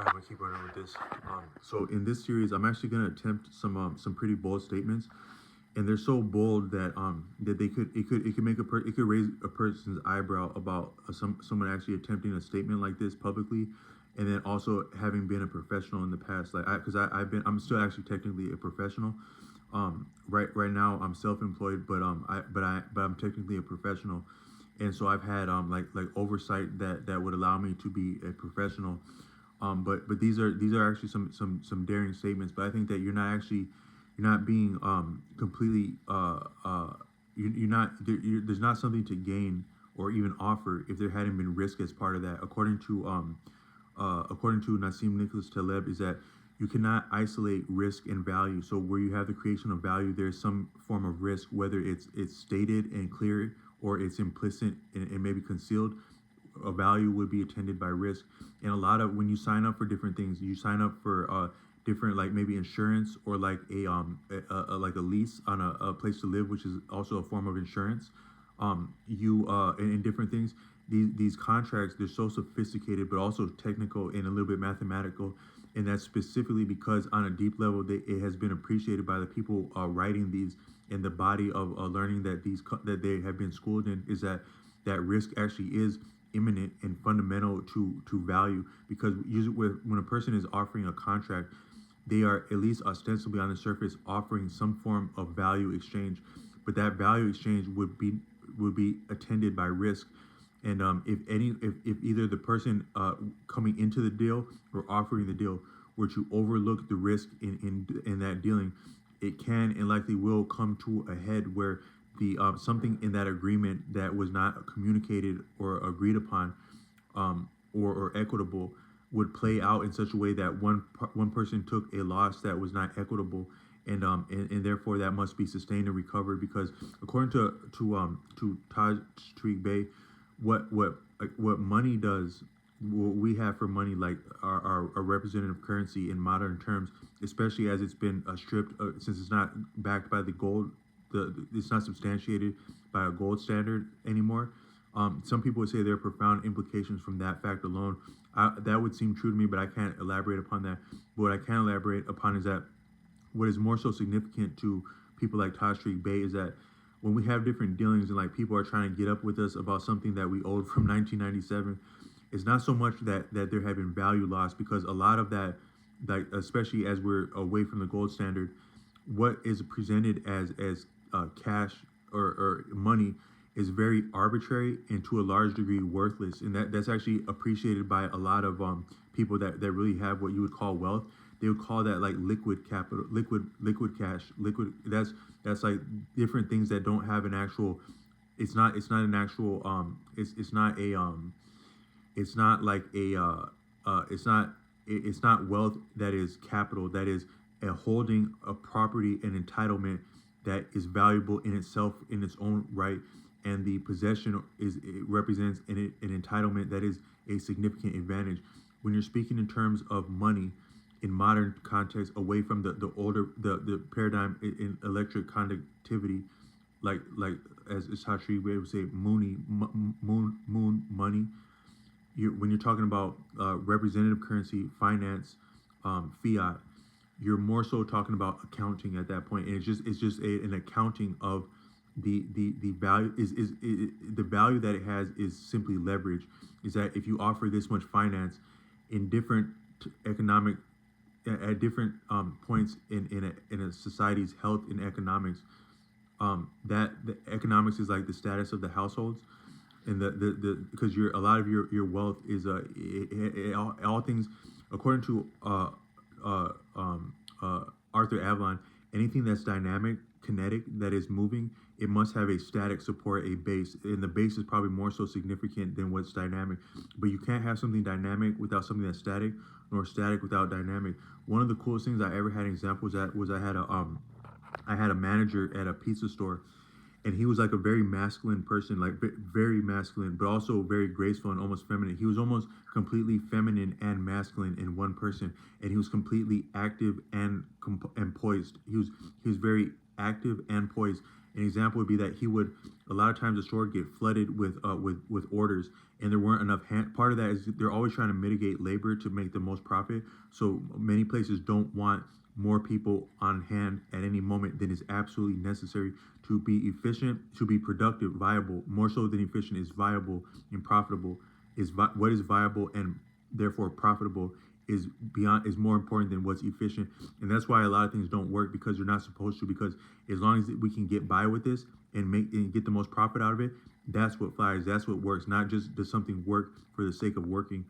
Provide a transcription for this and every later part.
I'm gonna keep running with this. So in this series, I'm actually gonna attempt some pretty bold statements, and they're so bold that that it could make it could raise a person's eyebrow about someone actually attempting a statement like this publicly, and then also having been a professional in the past. Like I'm still actually technically a professional. Right now I'm self-employed, but I'm technically a professional, and so I've had like oversight that would allow me to be a professional. But these are actually some daring statements. But I think that you're not being completely you're not there's not something to gain or even offer if there hadn't been risk as part of that. According to Nassim Nicholas Taleb, is that you cannot isolate risk and value. So where you have the creation of value, there's some form of risk, whether it's stated and clear or it's implicit and maybe concealed. A value would be attended by risk. And a lot of when you sign up for different things, you sign up for different, like maybe insurance or like like a lease on a place to live, which is also a form of insurance. You in different things, these contracts, they're so sophisticated but also technical and a little bit mathematical, and that's specifically because on a deep level it has been appreciated by the people writing these, and the body of learning that that they have been schooled in, is that risk actually is imminent and fundamental to value. Because usually when a person is offering a contract, they are at least ostensibly on the surface offering some form of value exchange, but that value exchange would be attended by risk. And if either the person coming into the deal or offering the deal were to overlook the risk in that dealing, it can and likely will come to a head where the something in that agreement that was not communicated or agreed upon, or equitable, would play out in such a way that one person took a loss that was not equitable, and therefore that must be sustained and recovered. Because according to Taj Tariq Bey, what money does, what we have for money, like our representative currency in modern terms, especially as it's been stripped, since it's not backed by the gold, it's not substantiated by a gold standard anymore. Some people would say there are profound implications from that fact alone. That would seem true to me, but I can't elaborate upon that. But what I can elaborate upon is that what is more so significant to people like Taj Tariq Bey is that when we have different dealings and like people are trying to get up with us about something that we owed from 1997, it's not so much that there have been value loss, because a lot of that, like especially as we're away from the gold standard, what is presented as cash or money is very arbitrary and to a large degree worthless, and that's actually appreciated by a lot of people that really have what you would call wealth. They would call that like liquid capital, liquid cash, liquid. That's like different things that don't have an actual. It's not an actual. It's not a it's not like a it's not wealth that is capital, that is a holding, a property, an entitlement that is valuable in itself in its own right. And the possession it represents an entitlement that is a significant advantage. When you're speaking in terms of money in modern context, away from the older the paradigm in electric conductivity, like as Satri would say, moon money. When you're talking about representative currency, finance, fiat, you're more so talking about accounting at that point, and it's just an accounting of the value is the value that it has is simply leverage. Is that if you offer this much finance in different economic at different points in a society's health and economics, that the economics is like the status of the households, and the because a lot of your wealth is all things according to Arthur Avalon. Anything that's dynamic, kinetic, that is moving, it must have a static support, a base, and the base is probably more so significant than what's dynamic. But you can't have something dynamic without something that's static, nor static without dynamic. One of the coolest things I ever had examples at was I had a manager at a pizza store, and he was like a very masculine person, like very masculine, but also very graceful and almost feminine. He was almost completely feminine and masculine in one person, and he was completely active and poised. He was very active and poised, An example would be that he would, a lot of times the store would get flooded with orders, and there weren't enough part of that is they're always trying to mitigate labor to make the most profit. So many places don't want more people on hand at any moment than is absolutely necessary to be efficient, to be productive, viable. More so than efficient is viable and profitable. What is viable and therefore profitable is more important than what's efficient. And that's why a lot of things don't work, because you're not supposed to. Because as long as we can get by with this and get the most profit out of it, that's what flies. That's what works. Not just does something work for the sake of working.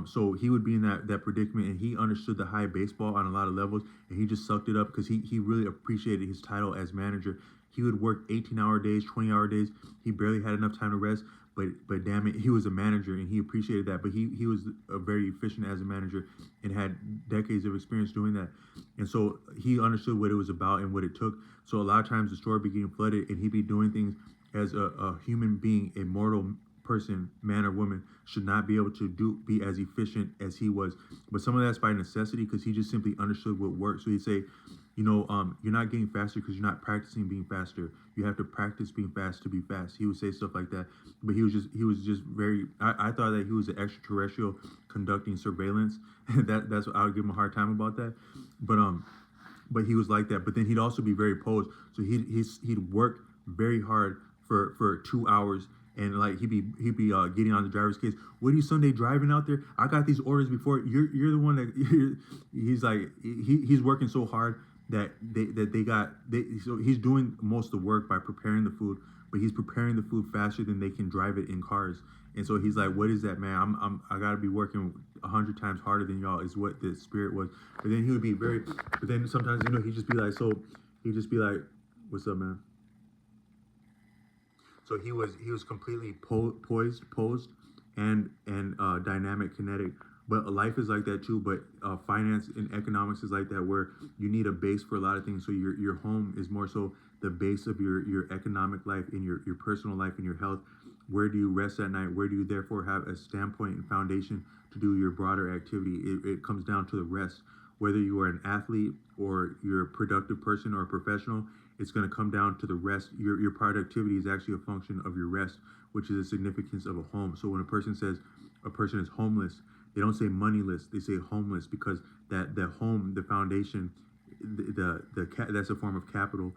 So he would be in that predicament, and he understood the high baseball on a lot of levels, and he just sucked it up because he really appreciated his title as manager. He would work 18-hour days, 20-hour days. He barely had enough time to rest, but damn it, he was a manager, and he appreciated that. But he was very efficient as a manager and had decades of experience doing that. And so he understood what it was about and what it took. So a lot of times the store would be getting flooded, and he'd be doing things as a human being, a mortal person, man or woman, should not be able to be as efficient as he was. But some of that's by necessity, because he just simply understood what worked. So he'd say, you're not getting faster because you're not practicing being faster. You have to practice being fast to be fast. He would say stuff like that. But he was just very. I thought that he was an extraterrestrial conducting surveillance. That's what I would give him a hard time about that. But he was like that. But then he'd also be very posed. So he'd work very hard for 2 hours. And like he'd be getting on the driver's case. What are you Sunday driving out there? I got these orders before. You're the one that he's like he's working so hard that so he's doing most of the work by preparing the food, but he's preparing the food faster than they can drive it in cars. And so he's like, what is that, man? I gotta be working 100 times harder than y'all, is what the spirit was. But then he would be but then sometimes he'd just be like, what's up, man? So he was completely posed, and dynamic, kinetic. But life is like that too. But finance and economics is like that, where you need a base for a lot of things. So your home is more so the base of your economic life, and your personal life, and your health. Where do you rest at night? Where do you therefore have a standpoint and foundation to do your broader activity? It comes down to the rest. Whether you are an athlete or you're a productive person or a professional, it's going to come down to the rest. Your productivity is actually a function of your rest, which is the significance of a home. So when a person says a person is homeless, they don't say moneyless, they say homeless, because the home, the foundation, that's a form of capital.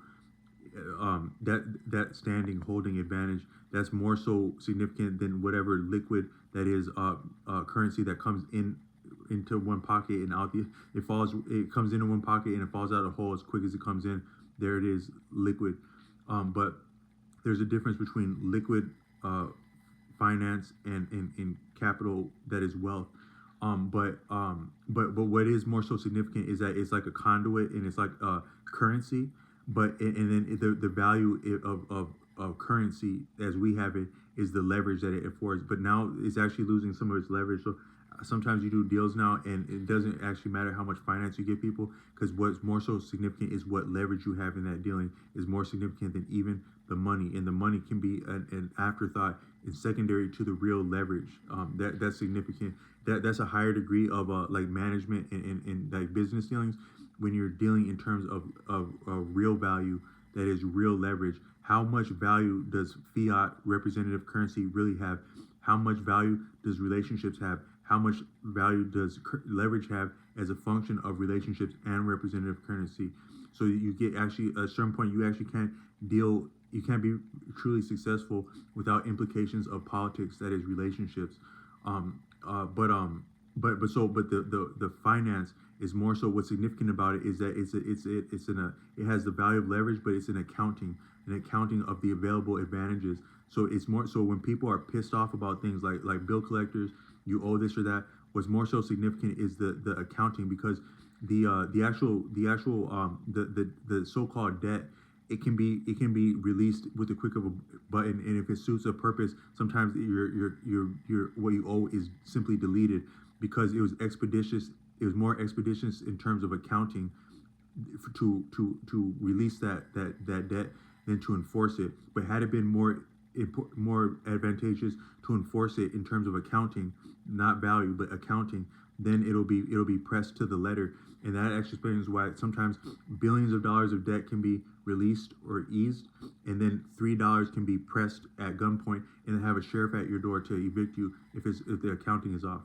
That standing, holding advantage, that's more so significant than whatever liquid that is currency that comes into one pocket and out it comes into one pocket and it falls out a hole as quick as it comes in. There it is, liquid. But there's a difference between liquid finance and capital that is wealth. But what is more so significant is that it's like a conduit, and it's like currency. But and then the value of currency as we have it is the leverage that it affords. But now it's actually losing some of its leverage. So sometimes you do deals now, and it doesn't actually matter how much finance you give people, because what's more so significant is what leverage you have in that dealing is more significant than even the money. And the money can be an afterthought and secondary to the real leverage. That's significant. That's a higher degree of like management and like business dealings, when you're dealing in terms of real value, that is real leverage. How much value does fiat representative currency really have? How much value does relationships have? How much value does leverage have as a function of relationships and representative currency? So you get actually at a certain point, you actually you can't be truly successful without implications of politics, that is relationships. But the finance is more so, what's significant about it is that it has the value of leverage, but it's an accounting of the available advantages. So it's more so when people are pissed off about things like bill collectors, you owe this or that. What's more so significant is the accounting, because the so-called debt, it can be released with the click of a button, and if it suits a purpose, sometimes your what you owe is simply deleted, because it was expeditious. It was more expeditious in terms of accounting to release that debt than to enforce it. But had it been more more advantageous to enforce it in terms of accounting, not value, but accounting, then it'll be pressed to the letter. And that actually explains why sometimes billions of dollars of debt can be released or eased, and then $3 can be pressed at gunpoint and then have a sheriff at your door to evict you if the accounting is off.